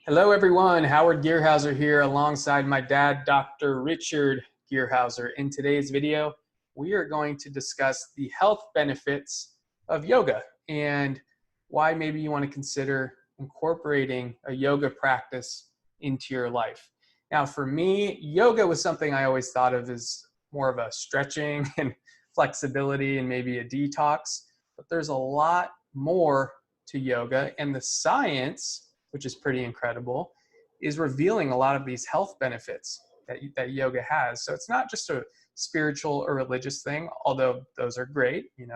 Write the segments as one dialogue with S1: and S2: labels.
S1: Hello, everyone. Howard Gearhauser here alongside my dad, Dr. Richard Gearhauser. In today's video, we are going to discuss the health benefits of yoga and why maybe you want to consider incorporating a yoga practice into your life. Now, for me, yoga was something I always thought of as more of a stretching and flexibility and maybe a detox, but there's a lot more to yoga, and the science, which is pretty incredible, is revealing a lot of these health benefits that yoga has. So it's not just a spiritual or religious thing, although those are great, and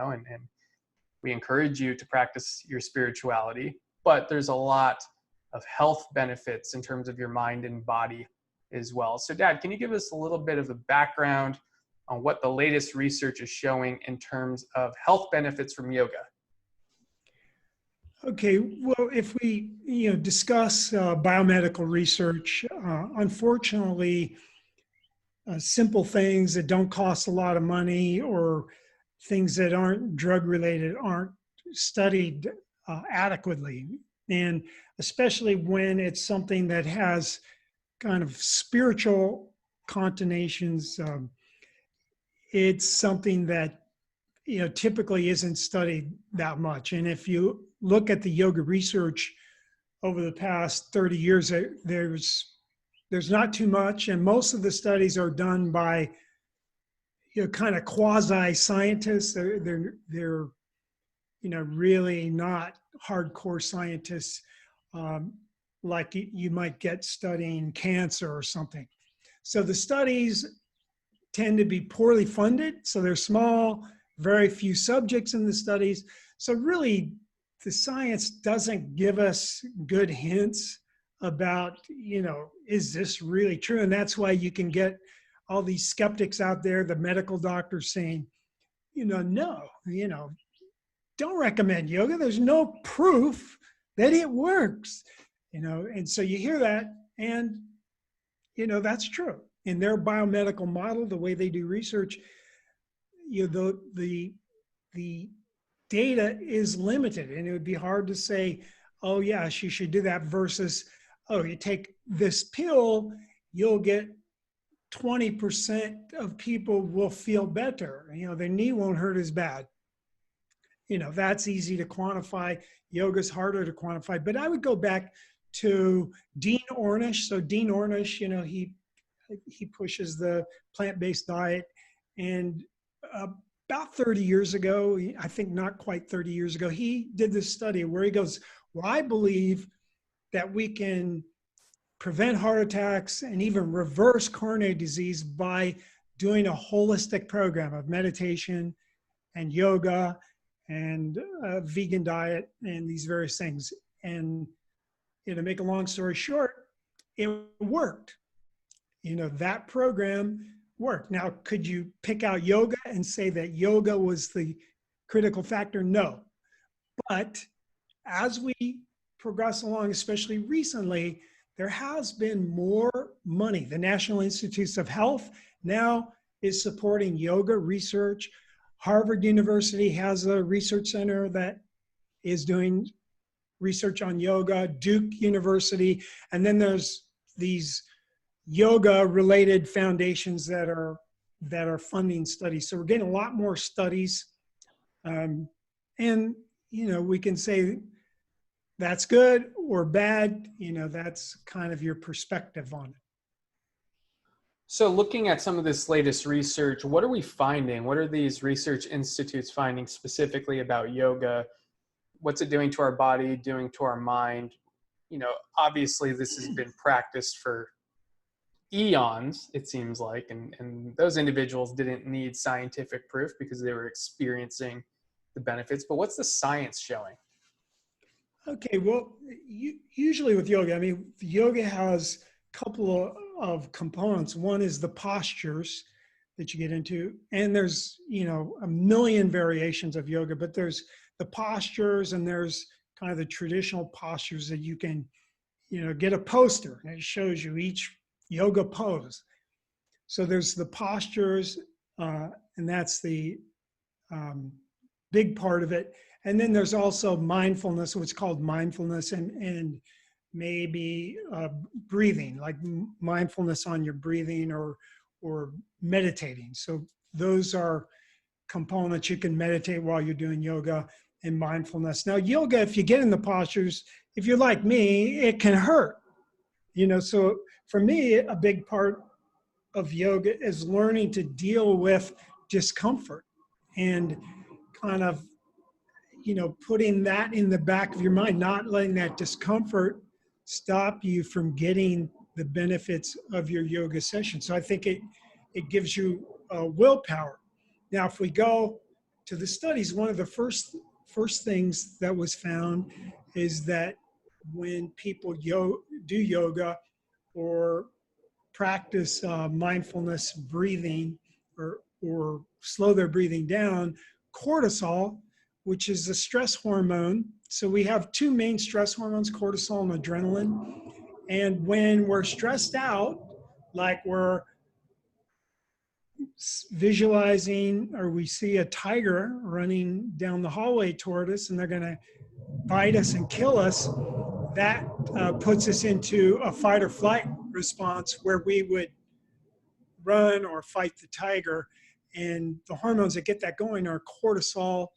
S1: we encourage you to practice your spirituality, but there's a lot of health benefits in terms of your mind and body as well. So Dad, can you give us a little bit of a background on what the latest research is showing in terms of health benefits from yoga?
S2: Okay, well, if we discuss biomedical research, unfortunately, simple things that don't cost a lot of money or things that aren't drug related aren't studied adequately, and especially when it's something that has kind of spiritual connotations. It's something that typically isn't studied that much. And if you look at the yoga research over the past 30 years, there's not too much, and most of the studies are done by kind of quasi scientists. They're really not hardcore scientists, like you might get studying cancer or something. So the studies tend to be poorly funded, so they're small, very few subjects in the studies. So really, the science doesn't give us good hints about, is this really true? And that's why you can get all these skeptics out there, the medical doctors saying, no, don't recommend yoga. There's no proof that it works, and so you hear that, and, that's true. In their biomedical model, the way they do research, the data is limited, and it would be hard to say, oh yes, you should do that, versus, oh, you take this pill, you'll get 20% of people will feel better. Their knee won't hurt as bad. That's easy to quantify. Yoga's harder to quantify. But I would go back to Dean Ornish. So Dean Ornish, he pushes the plant-based diet, and about 30 years ago, I think not quite 30 years ago, he did this study where he goes, well, I believe that we can prevent heart attacks and even reverse coronary disease by doing a holistic program of meditation and yoga and a vegan diet and these various things. And to make a long story short, it worked. That program worked. Now, could you pick out yoga and say that yoga was the critical factor? No. But as we progress along, especially recently, there has been more money. The National Institutes of Health now is supporting yoga research. Harvard University has a research center that is doing research on yoga, Duke University, and then there's these yoga-related foundations that are funding studies. So we're getting a lot more studies, and we can say that's good or bad. That's kind of your perspective on it.
S1: So looking at some of this latest research, what are we finding? What are these research institutes finding specifically about yoga? What's it doing to our body, doing to our mind? Obviously this has been practiced for eons, it seems like, and those individuals didn't need scientific proof because they were experiencing the benefits. But what's the science showing?
S2: Okay, well, usually with yoga, yoga has a couple of components. One is the postures that you get into, and there's a million variations of yoga, but there's the postures, and there's kind of the traditional postures that you can get a poster, and it shows you each yoga pose. So there's the postures, and that's the big part of it. And then there's also mindfulness, what's called mindfulness, and maybe breathing, like mindfulness on your breathing, or meditating. So those are components. You can meditate while you're doing yoga and mindfulness. Now, yoga, if you get in the postures, if you're like me, it can hurt. So for me, a big part of yoga is learning to deal with discomfort and kind of, putting that in the back of your mind, not letting that discomfort stop you from getting the benefits of your yoga session. So I think it gives you willpower. Now, if we go to the studies, one of the first things that was found is that when people do yoga or practice mindfulness breathing, or slow their breathing down, cortisol, which is a stress hormone. So we have two main stress hormones, cortisol and adrenaline. And when we're stressed out, like we're visualizing, or we see a tiger running down the hallway toward us and they're going to bite us and kill us, that puts us into a fight or flight response where we would run or fight the tiger. And the hormones that get that going are cortisol,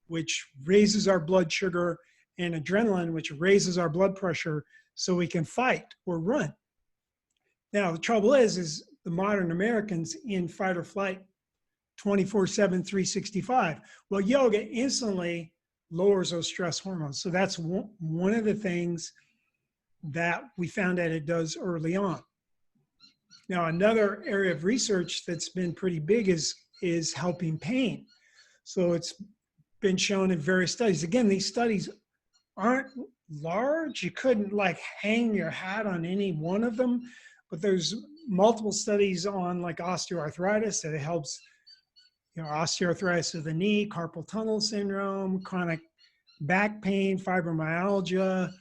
S2: which raises our blood sugar, and adrenaline, which raises our blood pressure so we can fight or run. Now, the trouble is the modern Americans in fight or flight 24/7, 365. Well, yoga instantly lowers those stress hormones. So that's one of the things that we found that it does early on. Now, another area of research that's been pretty big is helping pain. So it's been shown in various studies. Again, these studies aren't large. You couldn't like hang your hat on any one of them, but there's multiple studies on like osteoarthritis that it helps, osteoarthritis of the knee, carpal tunnel syndrome, chronic back pain, fibromyalgia,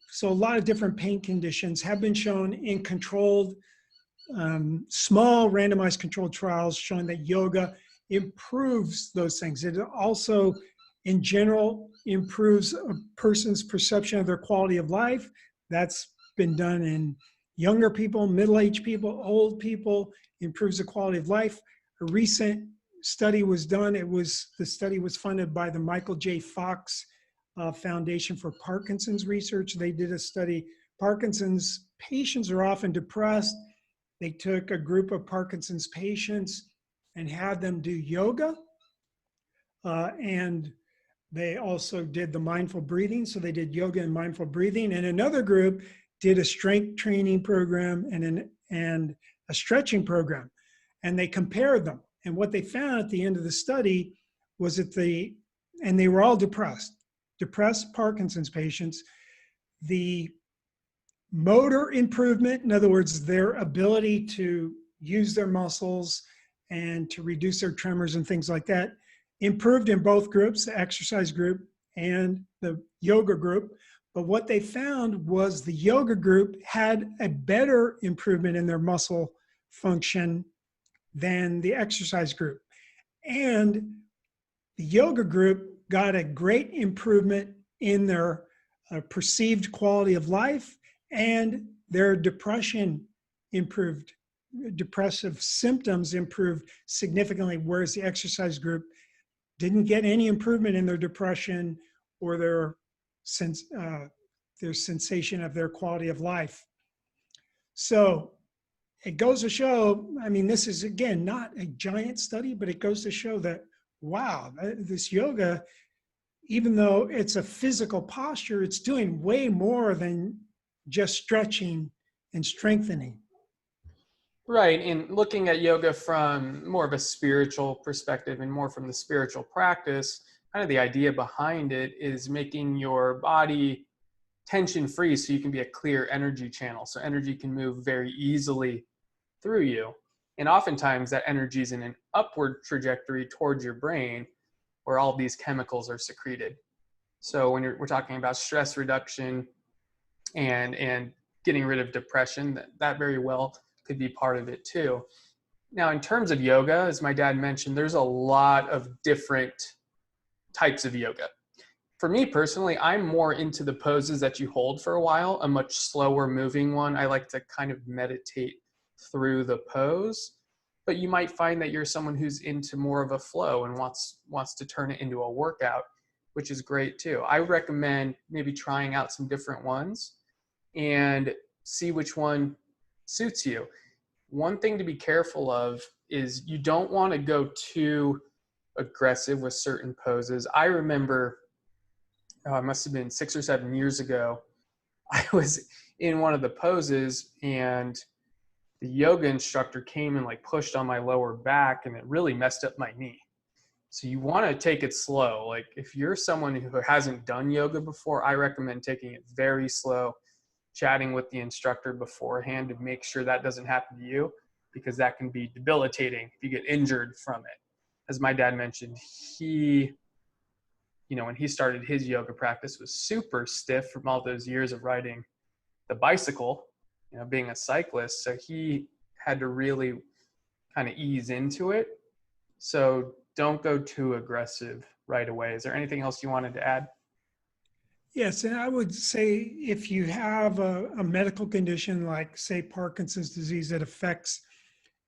S2: so a lot of different pain conditions have been shown in controlled, small randomized controlled trials showing that yoga improves those things. It also, in general, improves a person's perception of their quality of life. That's been done in younger people, middle-aged people, old people, improves the quality of life. A recent study was done. The study was funded by the Michael J. Fox Foundation for Parkinson's Research. They did a study. Parkinson's patients are often depressed. They took a group of Parkinson's patients and had them do yoga. And they also did the mindful breathing. So they did yoga and mindful breathing. And another group did a strength training program and a stretching program. And they compared them. And what they found at the end of the study was that and they were all depressed Parkinson's patients, the motor improvement, in other words, their ability to use their muscles and to reduce their tremors and things like that, improved in both groups, the exercise group and the yoga group. But what they found was the yoga group had a better improvement in their muscle function than the exercise group. And the yoga group got a great improvement in their perceived quality of life, and their depression improved. Depressive symptoms improved significantly, whereas the exercise group didn't get any improvement in their depression or their sensation of their quality of life. So it goes to show, this is, again, not a giant study, but it goes to show that, wow, this yoga, even though it's a physical posture, it's doing way more than just stretching and strengthening.
S1: Right. And looking at yoga from more of a spiritual perspective and more from the spiritual practice, kind of the idea behind it is making your body tension free so you can be a clear energy channel. So energy can move very easily through you. And oftentimes that energy is in an upward trajectory towards your brain where all of these chemicals are secreted. So when we're talking about stress reduction and getting rid of depression, that very well could be part of it too. Now, in terms of yoga, as my dad mentioned, there's a lot of different types of yoga. For me personally, I'm more into the poses that you hold for a while, a much slower moving one. I like to kind of meditate through the pose. But you might find that you're someone who's into more of a flow and wants to turn it into a workout, which is great too. I recommend maybe trying out some different ones and see which one suits you. One thing to be careful of is you don't want to go too aggressive with certain poses. I remember, it must have been 6 or 7 years ago, I was in one of the poses and the yoga instructor came and like pushed on my lower back and it really messed up my knee. So you want to take it slow. Like if you're someone who hasn't done yoga before, I recommend taking it very slow, chatting with the instructor beforehand to make sure that doesn't happen to you, because that can be debilitating if you get injured from it. As my dad mentioned, when he started his yoga practice, was super stiff from all those years of riding the bicycle, being a cyclist. So he had to really kind of ease into it. So don't go too aggressive right away. Is there anything else you wanted to add?
S2: Yes, and I would say if you have a medical condition like, say, Parkinson's disease that affects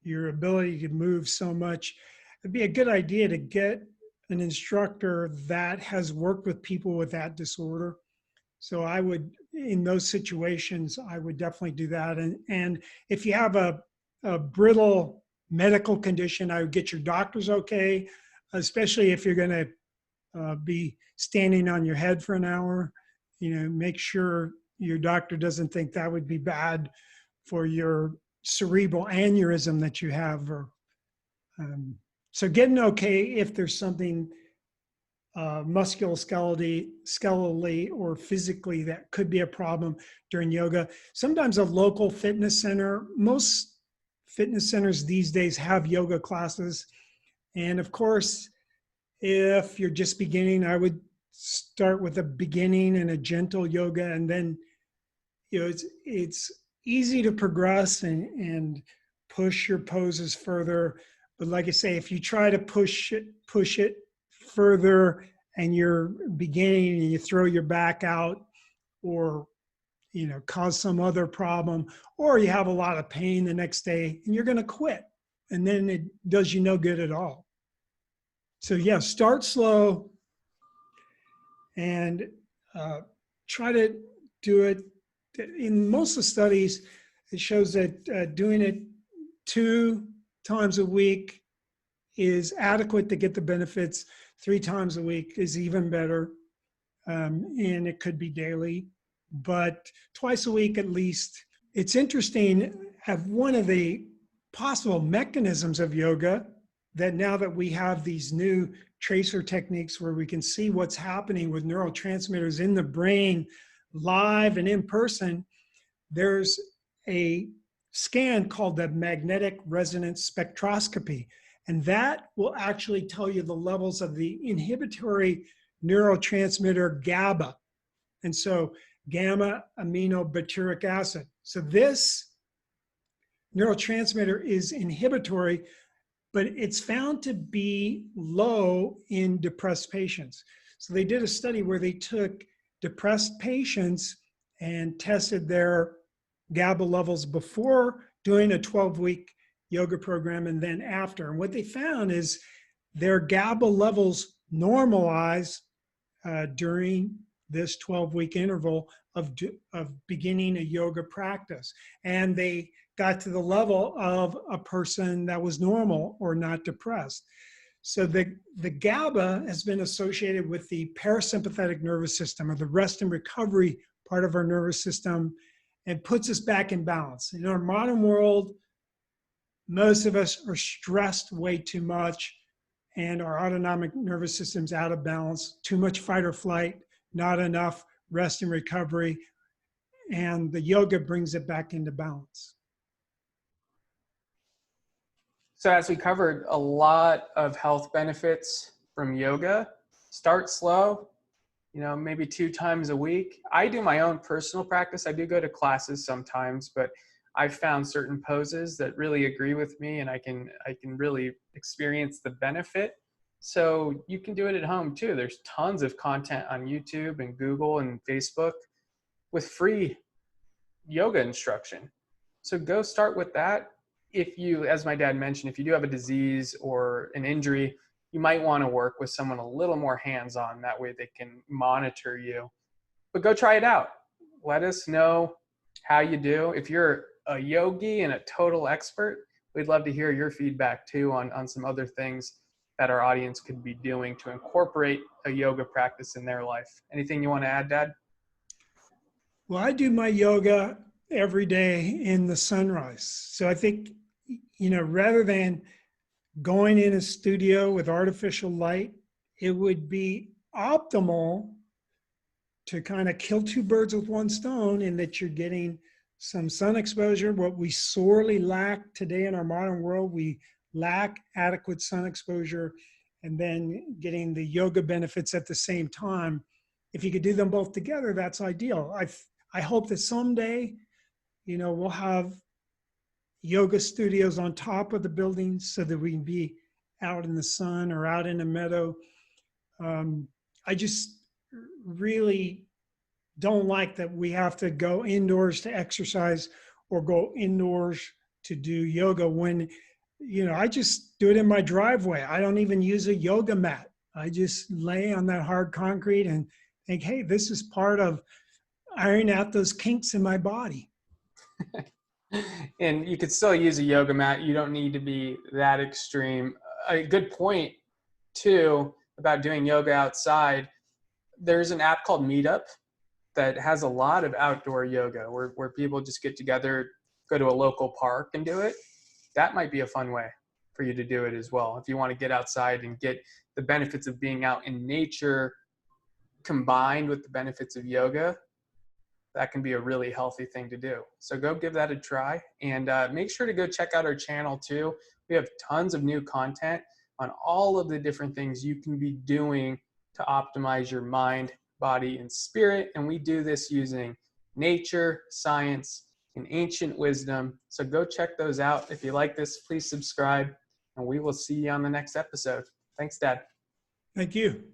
S2: your ability to move so much, it'd be a good idea to get an instructor that has worked with people with that disorder. So I would, in those situations, I would definitely do that. And if you have a brittle medical condition, I would get your doctors okay, especially if you're going to be standing on your head for an hour. Make sure your doctor doesn't think that would be bad for your cerebral aneurysm that you have. So getting okay if there's something musculoskeletally or physically that could be a problem during yoga. Sometimes a local fitness center, most fitness centers these days have yoga classes. And of course, if you're just beginning, I would start with a beginning and a gentle yoga, and then it's easy to progress and push your poses further. But like I say, if you try to push it further and you're beginning and you throw your back out, or cause some other problem, or you have a lot of pain the next day, and you're going to quit, and then it does you no good at all. So yeah, start slow and try to do it. In most of the studies, it shows that doing it 2 times a week is adequate to get the benefits. 3 times a week is even better, and it could be daily, but twice a week at least. It's interesting, one of the possible mechanisms of yoga, that now that we have these new tracer techniques where we can see what's happening with neurotransmitters in the brain live and in person, there's a scan called the magnetic resonance spectroscopy. And that will actually tell you the levels of the inhibitory neurotransmitter GABA. And so gamma aminobutyric acid. So this neurotransmitter is inhibitory, but it's found to be low in depressed patients. So they did a study where they took depressed patients and tested their GABA levels before doing a 12-week yoga program and then after. And what they found is their GABA levels normalize during this 12-week interval of beginning a yoga practice. And they got to the level of a person that was normal or not depressed. So the GABA has been associated with the parasympathetic nervous system, or the rest and recovery part of our nervous system, and puts us back in balance. In our modern world, most of us are stressed way too much, and our autonomic nervous system's out of balance. Too much fight or flight, not enough rest and recovery, and the yoga brings it back into balance.
S1: So as we covered a lot of health benefits from yoga, start slow, maybe 2 times a week. I do my own personal practice. I do go to classes sometimes, but I've found certain poses that really agree with me, and I can really experience the benefit So you can do it at home too. There's tons of content on YouTube and Google and Facebook with free yoga instruction. So go start with that. If you, as my dad mentioned, if you do have a disease or an injury, you might want to work with someone a little more hands-on. That way they can monitor you. But go try it out. Let us know how you do. If you're a yogi and a total expert, we'd love to hear your feedback too on some other things that our audience could be doing to incorporate a yoga practice in their life. Anything you want to add, Dad?
S2: Well, I do my yoga every day in the sunrise. So I think, rather than going in a studio with artificial light, it would be optimal to kind of kill two birds with one stone in that you're getting some sun exposure. What we sorely lack today in our modern world, we lack adequate sun exposure, and then getting the yoga benefits at the same time. If you could do them both together, that's ideal. I hope that someday, we'll have yoga studios on top of the buildings so that we can be out in the sun or out in a meadow. I just really don't like that we have to go indoors to exercise or go indoors to do yoga when, I just do it in my driveway. I don't even use a yoga mat. I just lay on that hard concrete and think, hey, this is part of ironing out those kinks in my body.
S1: And you could still use a yoga mat. You don't need to be that extreme. A good point too about doing yoga outside. There's an app called Meetup that has a lot of outdoor yoga where people just get together, go to a local park and do it. That might be a fun way for you to do it as well. If you want to get outside and get the benefits of being out in nature combined with the benefits of yoga, that can be a really healthy thing to do. So go give that a try, and make sure to go check out our channel too. We have tons of new content on all of the different things you can be doing to optimize your mind, body, and spirit. And we do this using nature, science, and ancient wisdom. So go check those out. If you like this, please subscribe, and we will see you on the next episode. Thanks, Dad.
S2: Thank you.